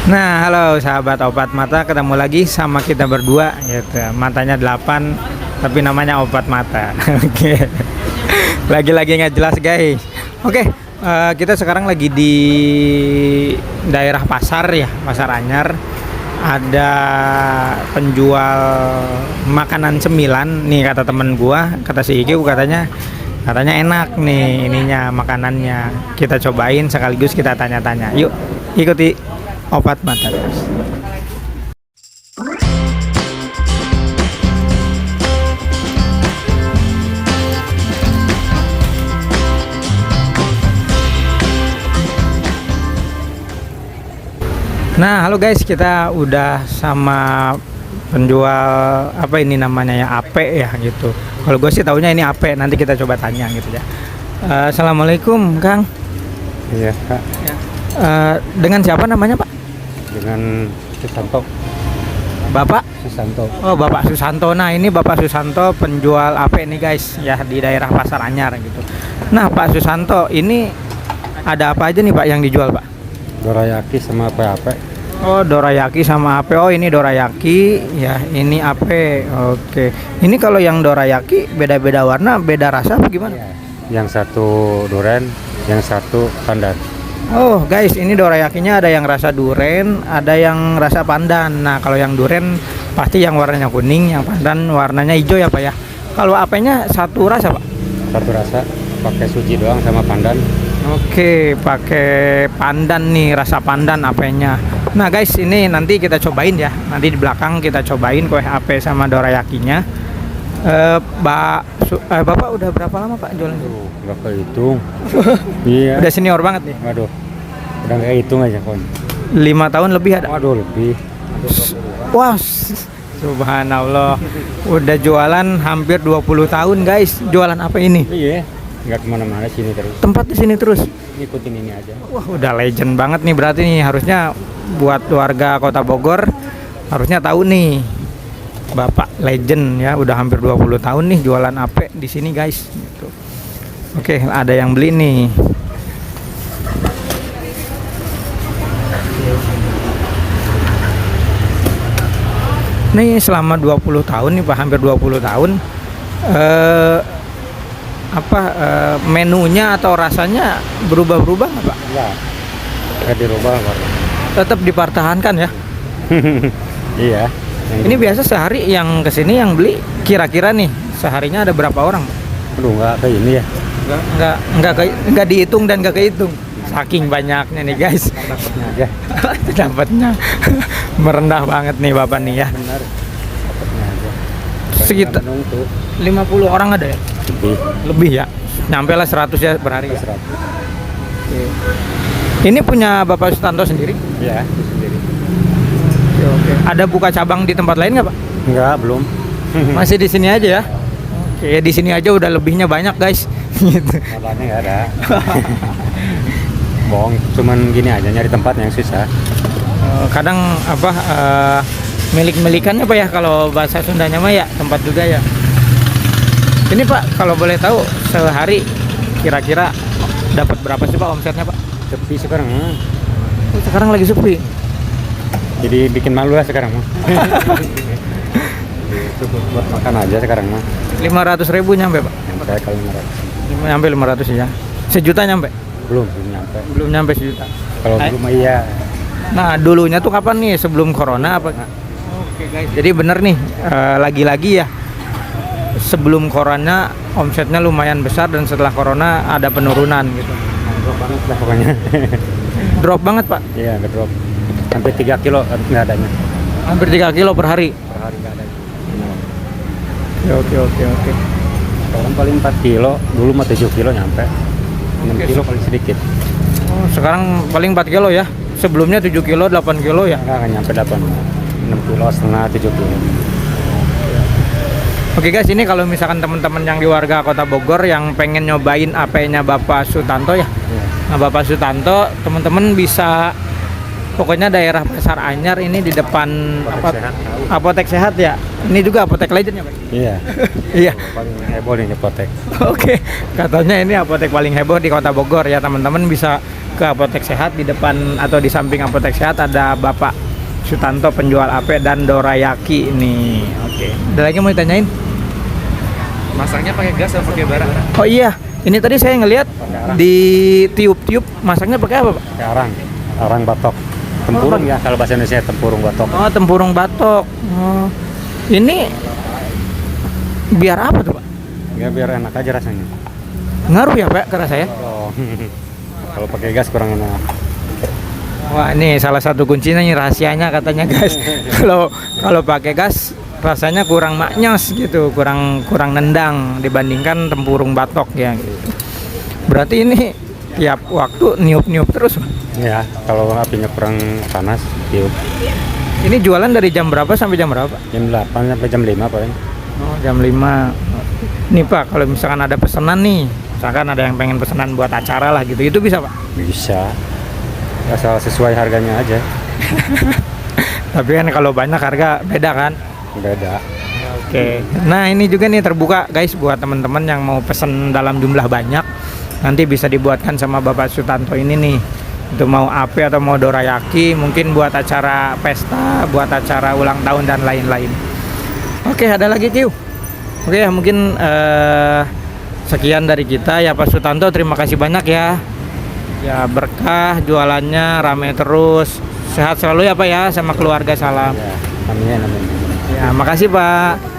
Nah, halo sahabat obat mata, ketemu lagi sama kita berdua gitu. Matanya 8 tapi namanya obat mata. Oke. Lagi-lagi nggak jelas, guys. Oke, kita sekarang lagi di daerah pasar ya, Pasar Anyar. Ada penjual makanan cemilan nih, kata temen gua, kata si Iki katanya enak nih ininya makanannya. Kita cobain sekaligus kita tanya-tanya. Yuk, ikuti obat mata terus. Nah, halo guys, kita udah sama penjual apa ini namanya ya, Ape ya gitu. Kalau gue sih taunya ini Ape, nanti kita coba tanya gitu ya. Assalamualaikum, Kang. Iya, Kak. Ya. Dengan siapa namanya, Pak? Dengan Susanto. Bapak Susanto. Oh, Bapak Susanto. Nah, ini Bapak Susanto penjual Ape nih guys, ya di daerah Pasar Anyar gitu. Nah, Pak Susanto, ini ada apa aja nih Pak yang dijual, Pak? Dorayaki sama apa-apa. Oh, dorayaki sama ape. Oh, ini dorayaki ya, ini ape. Oke. Ini kalau yang dorayaki beda-beda warna, beda rasa apa gimana? Yang satu duren, yang satu pandan. Oh, guys, ini dorayakinya ada yang rasa duren, ada yang rasa pandan. Nah, kalau yang duren pasti yang warnanya kuning, yang pandan warnanya hijau ya, Pak ya. Kalau apenya satu rasa, Pak? Satu rasa, pakai suji doang sama pandan. Oke, pakai pandan nih, rasa pandan apenya. Nah guys, ini nanti kita cobain ya. Nanti di belakang kita cobain kue ape sama dorayakinya. Bapak udah berapa lama Pak jualan? Nggak kehitung. Iya. Udah senior banget nih. Waduh, udah nggak hitung aja kon. 5 tahun lebih ada. Waduh, lebih. Wah, subhanallah. Udah jualan hampir 20 tahun guys. Jualan apa ini? Iya, nggak kemana-mana, sini terus. Tempat di sini terus. Ikutin ini aja. Wah, udah legend banget nih berarti nih, harusnya buat warga Kota Bogor harusnya tahu nih. Bapak legend ya, udah hampir 20 tahun nih jualan ape di sini guys gitu. Oke, ada yang beli nih. Nih selama 20 tahun nih Pak, hampir 20 tahun menunya atau rasanya berubah-berubah nggak Pak? Nggak dirubah, Pak. Tetap dipertahankan ya? Iya. Ini biasa sehari yang kesini yang beli kira-kira nih seharinya ada berapa orang? Aduh, nggak kayak ini ya. Nggak dihitung dan nggak kehitung. Saking banyaknya nih guys. Dapatnya aja. Dapatnya merendah banget nih Bapak nih ya. Benar. Dapatnya aja. Sekitar 50 orang ada ya? Lebih ya. Nyampe lah 100 ya berhari ya. 100. Oke. Ini punya Bapak Susanto sendiri? Iya, sendiri. Oke. Ada buka cabang di tempat lain nggak Pak? Enggak, belum. Masih di sini aja ya? Oke, di sini aja udah lebihnya banyak guys. Gitu. Modalnya nggak ada. Bohong, cuman gini aja nyari tempat yang susah. Kadang milik-milikannya Pak ya, kalau bahasa Sundanya mah ya tempat juga ya. Ini Pak, kalau boleh tahu sehari kira-kira dapat berapa sih Pak omsetnya Pak? Sepi sekarang. Sekarang lagi sepi. Jadi bikin malu lah sekarang mah. Cukup buat makan aja sekarang mah. 500.000 nyampe Pak? Nyampe kali 500. Nyampe 500 ya. Sejuta nyampe? Belum nyampe. Belum nyampe sejuta. Kalau belum mah iya. Nah, dulunya tuh kapan nih? Sebelum corona apa? Oke guys. Jadi bener nih, lagi-lagi ya. Sebelum corona omsetnya lumayan besar dan setelah corona ada penurunan gitu. Drop banget lah pokoknya. Drop banget Pak? Iya, drop. Sampai 3 kilo nggak adanya. Hampir 3 kilo per hari? Per hari nggak ada. Oke. Sekarang paling 4 kilo, dulu mah 7 kilo nyampe. 6 kilo paling sedikit. Oh, sekarang paling 4 kilo ya? Sebelumnya 7 kilo, 8 kilo ya? Nggak nyampe 8. 6 kilo setengah, 7 kilo. Oke guys, ini kalau misalkan teman-teman yang di warga Kota Bogor yang pengen nyobain apenya Bapak Susanto ya. Nah, Bapak Susanto, teman-teman bisa, pokoknya daerah Pasar Anyar ini di depan Apotek Sehat ya. Ini juga Apotek Legend ya Pak? Iya. Iya. Paling heboh nih apotek. Oke, katanya ini apotek paling heboh di Kota Bogor ya, teman-teman bisa ke Apotek Sehat. Di depan atau di samping Apotek Sehat ada Bapak Sutanto penjual ape dan dorayaki nih. Oke. Ada lagi mau ditanyain? Masaknya pakai gas atau pakai bara? Oh iya, ini tadi saya ngelihat di tiup-tiup masaknya pakai apa, Pak? Kayak arang batok. Tempurung ya, kalau bahasa Indonesia tempurung batok. Oh, tempurung batok. Oh. Ini biar apa tuh, Pak? Ya biar enak aja rasanya. Ngaruh ya, Pak, ke rasanya? Oh. Kalau pakai gas kurang enak. Wah, ini salah satu kuncinya nih, rahasianya katanya, guys. Kalau pakai gas rasanya kurang maknyos gitu, kurang nendang dibandingkan tempurung batok ya gitu. Berarti ini tiap waktu niup-niup terus, Pak? Ya, kalau apinya kurang panas, tiup. Ini jualan dari jam berapa sampai jam berapa? Jam 8 sampai jam 5 paling. Oh, jam 5. Nih, Pak, kalau misalkan ada pesanan nih, misalkan ada yang pengen pesanan buat acara lah gitu, itu bisa, Pak? Bisa. Asal sesuai harganya aja. Tapi kan kalau banyak harga beda kan? Beda. Oke. Nah, ini juga nih terbuka, guys, buat teman-teman yang mau pesen dalam jumlah banyak. Nanti bisa dibuatkan sama Bapak Sutanto ini nih. Itu mau ape atau mau dorayaki, mungkin buat acara pesta, buat acara ulang tahun dan lain-lain. Oke, ada lagi, Kiu? Oke, ya mungkin sekian dari kita ya, Pak Sutanto. Terima kasih banyak ya. Ya, berkah jualannya, rame terus. Sehat selalu ya, Pak ya, sama keluarga, salam. Ya, amin, amin. Ya, makasih, Pak.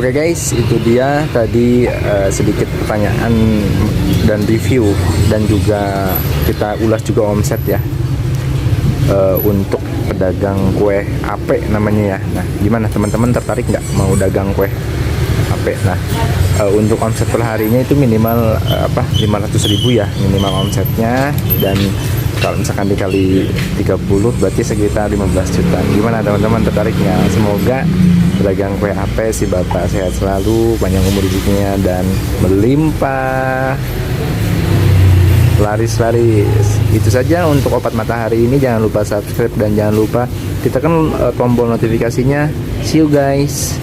Oke guys, itu dia tadi sedikit pertanyaan dan review, dan juga kita ulas juga omset ya untuk pedagang kue ape namanya ya. Nah, gimana teman-teman, tertarik nggak mau dagang kue ape? Nah, untuk omset per harinya itu minimal 500.000 ya minimal omsetnya, dan kalau misalkan dikali 30 berarti sekitar 15 juta. Gimana teman-teman, tertariknya? Semoga pedagang kue ape si Bapak sehat selalu, panjang umur hidupnya, dan melimpah, laris-laris. Itu saja untuk opat mata hari ini. Jangan lupa subscribe dan jangan lupa tekan tombol notifikasinya. See you guys.